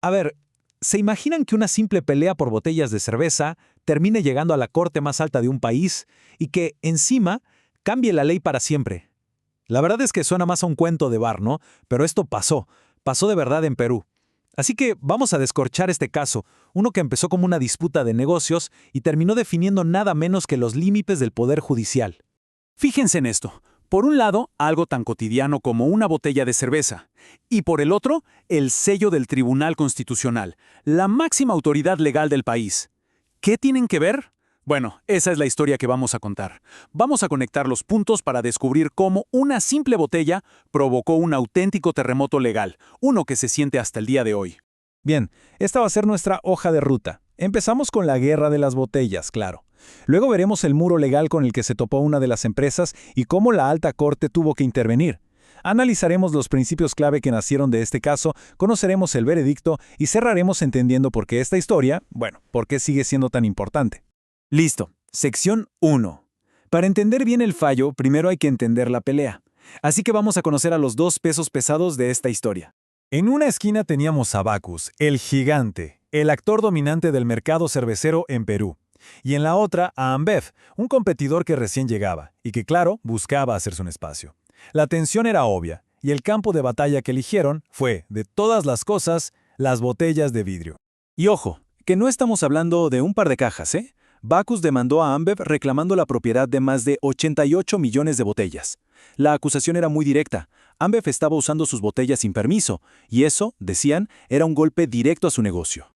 A ver, ¿se imaginan que una simple pelea por botellas de cerveza termine llegando a la corte más alta de un país y que, encima, cambie la ley para siempre? La verdad es que suena más a un cuento de bar, ¿no? Pero esto pasó de verdad en Perú. Así que vamos a descorchar este caso, uno que empezó como una disputa de negocios y terminó definiendo nada menos que los límites del poder judicial. Fíjense en esto. Por un lado, algo tan cotidiano como una botella de cerveza. Y por el otro, el sello del Tribunal Constitucional, la máxima autoridad legal del país. ¿Qué tienen que ver? Bueno, esa es la historia que vamos a contar. Vamos a conectar los puntos para descubrir cómo una simple botella provocó un auténtico terremoto legal, uno que se siente hasta el día de hoy. Bien, esta va a ser nuestra hoja de ruta. Empezamos con la guerra de las botellas, claro. Luego veremos el muro legal con el que se topó una de las empresas y cómo la alta corte tuvo que intervenir. Analizaremos los principios clave que nacieron de este caso, conoceremos el veredicto y cerraremos entendiendo por qué esta historia, por qué sigue siendo tan importante. Listo. Sección 1. Para entender bien el fallo, primero hay que entender la pelea. Así que vamos a conocer a los dos pesos pesados de esta historia. En una esquina teníamos a Bacus, el gigante, el actor dominante del mercado cervecero en Perú. Y en la otra a Ambev, un competidor que recién llegaba y que, claro, buscaba hacerse un espacio. La tensión era obvia, y el campo de batalla que eligieron fue, de todas las cosas, las botellas de vidrio. Y ojo, que no estamos hablando de un par de cajas, ¿eh? Bacus demandó a Ambev reclamando la propiedad de más de 88 millones de botellas. La acusación era muy directa. Ambev estaba usando sus botellas sin permiso, y eso, decían, era un golpe directo a su negocio.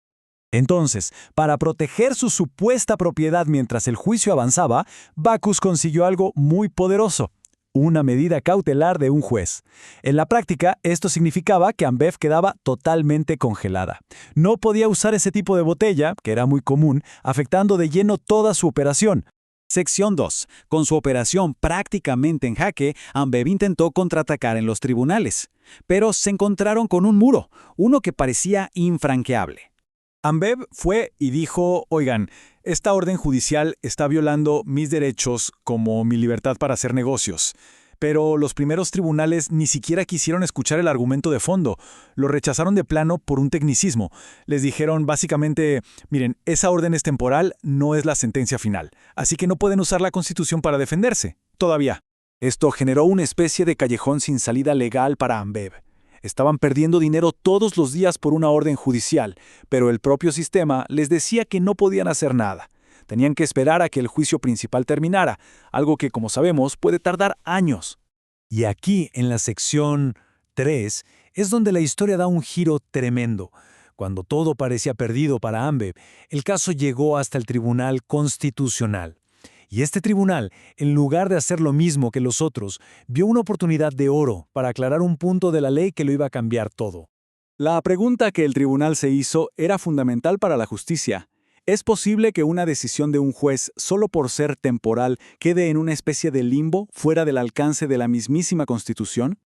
Entonces, para proteger su supuesta propiedad mientras el juicio avanzaba, Bacus consiguió algo muy poderoso: una medida cautelar de un juez. En la práctica, esto significaba que Ambev quedaba totalmente congelada. No podía usar ese tipo de botella, que era muy común, afectando de lleno toda su operación. Sección 2. Con su operación prácticamente en jaque, Ambev intentó contraatacar en los tribunales. Pero se encontraron con un muro, uno que parecía infranqueable. Ambev fue y dijo: oigan, esta orden judicial está violando mis derechos como mi libertad para hacer negocios. Pero los primeros tribunales ni siquiera quisieron escuchar el argumento de fondo. Lo rechazaron de plano por un tecnicismo. Les dijeron básicamente: miren, esa orden es temporal, no es la sentencia final. Así que no pueden usar la Constitución para defenderse. Todavía. Esto generó una especie de callejón sin salida legal para Ambev. Estaban perdiendo dinero todos los días por una orden judicial, pero el propio sistema les decía que no podían hacer nada. Tenían que esperar a que el juicio principal terminara, algo que, como sabemos, puede tardar años. Y aquí, en la sección 3, es donde la historia da un giro tremendo. Cuando todo parecía perdido para Ambev, el caso llegó hasta el Tribunal Constitucional. Y este tribunal, en lugar de hacer lo mismo que los otros, vio una oportunidad de oro para aclarar un punto de la ley que lo iba a cambiar todo. La pregunta que el tribunal se hizo era fundamental para la justicia. ¿Es posible que una decisión de un juez, solo por ser temporal, quede en una especie de limbo fuera del alcance de la mismísima Constitución?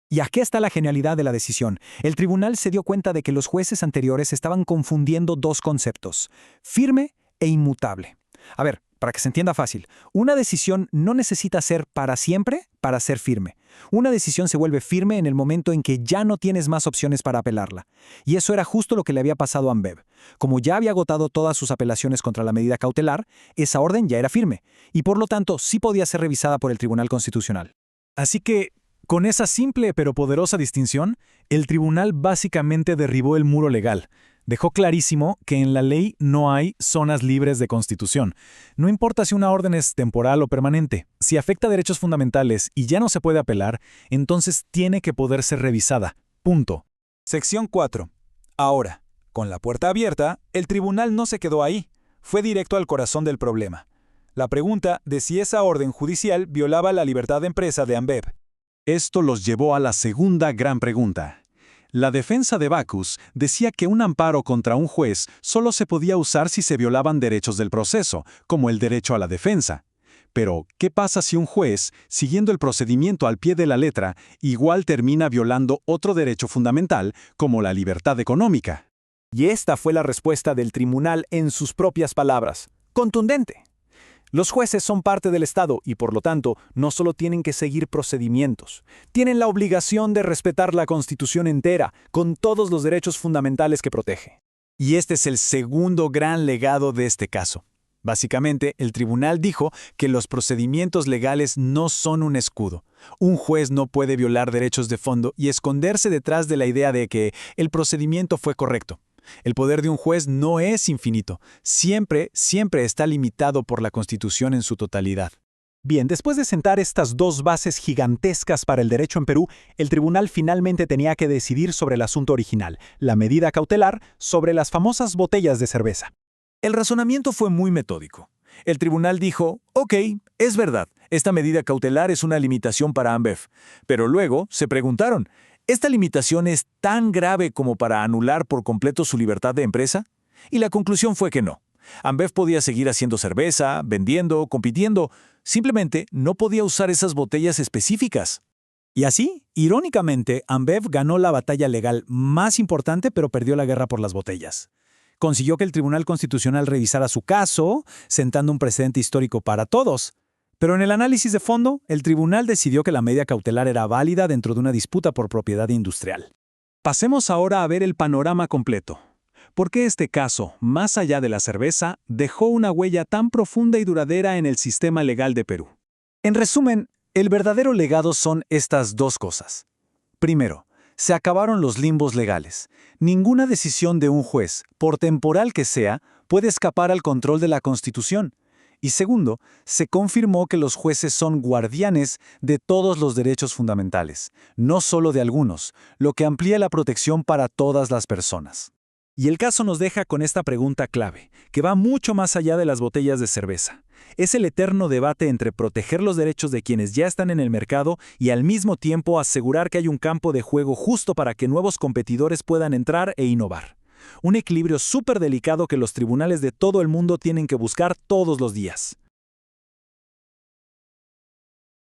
Y aquí está la genialidad de la decisión. El tribunal se dio cuenta de que los jueces anteriores estaban confundiendo dos conceptos: firme e inmutable. A ver, para que se entienda fácil, una decisión no necesita ser para siempre para ser firme. Una decisión se vuelve firme en el momento en que ya no tienes más opciones para apelarla. Y eso era justo lo que le había pasado a Ambev. Como ya había agotado todas sus apelaciones contra la medida cautelar, esa orden ya era firme, y por lo tanto sí podía ser revisada por el Tribunal Constitucional. Así que, con esa simple pero poderosa distinción, el tribunal básicamente derribó el muro legal. Dejó clarísimo que en la ley no hay zonas libres de constitución. No importa si una orden es temporal o permanente. Si afecta derechos fundamentales y ya no se puede apelar, entonces tiene que poder ser revisada. Punto. Sección 4. Ahora, con la puerta abierta, el tribunal no se quedó ahí. Fue directo al corazón del problema. La pregunta de si esa orden judicial violaba la libertad de empresa de Ambev. Esto los llevó a la segunda gran pregunta. La defensa de Bacus decía que un amparo contra un juez solo se podía usar si se violaban derechos del proceso, como el derecho a la defensa. Pero, ¿qué pasa si un juez, siguiendo el procedimiento al pie de la letra, igual termina violando otro derecho fundamental, como la libertad económica? Y esta fue la respuesta del tribunal en sus propias palabras. Contundente. Los jueces son parte del Estado y, por lo tanto, no solo tienen que seguir procedimientos, tienen la obligación de respetar la Constitución entera, con todos los derechos fundamentales que protege. Y este es el segundo gran legado de este caso. Básicamente, el tribunal dijo que los procedimientos legales no son un escudo. Un juez no puede violar derechos de fondo y esconderse detrás de la idea de que el procedimiento fue correcto. El poder de un juez no es infinito. Siempre está limitado por la Constitución en su totalidad. Bien, después de sentar estas dos bases gigantescas para el derecho en Perú, el tribunal finalmente tenía que decidir sobre el asunto original, la medida cautelar sobre las famosas botellas de cerveza. El razonamiento fue muy metódico. El tribunal dijo, ok, es verdad, esta medida cautelar es una limitación para Ambev. Pero luego se preguntaron, ¿esta limitación es tan grave como para anular por completo su libertad de empresa? Y la conclusión fue que no. Ambev podía seguir haciendo cerveza, vendiendo, compitiendo. Simplemente no podía usar esas botellas específicas. Y así, irónicamente, Ambev ganó la batalla legal más importante, pero perdió la guerra por las botellas. Consiguió que el Tribunal Constitucional revisara su caso, sentando un precedente histórico para todos. Pero en el análisis de fondo, el tribunal decidió que la medida cautelar era válida dentro de una disputa por propiedad industrial. Pasemos ahora a ver el panorama completo. ¿Por qué este caso, más allá de la cerveza, dejó una huella tan profunda y duradera en el sistema legal de Perú? En resumen, el verdadero legado son estas dos cosas. Primero, se acabaron los limbos legales. Ninguna decisión de un juez, por temporal que sea, puede escapar al control de la Constitución. Y segundo, se confirmó que los jueces son guardianes de todos los derechos fundamentales, no solo de algunos, lo que amplía la protección para todas las personas. Y el caso nos deja con esta pregunta clave, que va mucho más allá de las botellas de cerveza. Es el eterno debate entre proteger los derechos de quienes ya están en el mercado y al mismo tiempo asegurar que hay un campo de juego justo para que nuevos competidores puedan entrar e innovar. Un equilibrio súper delicado que los tribunales de todo el mundo tienen que buscar todos los días.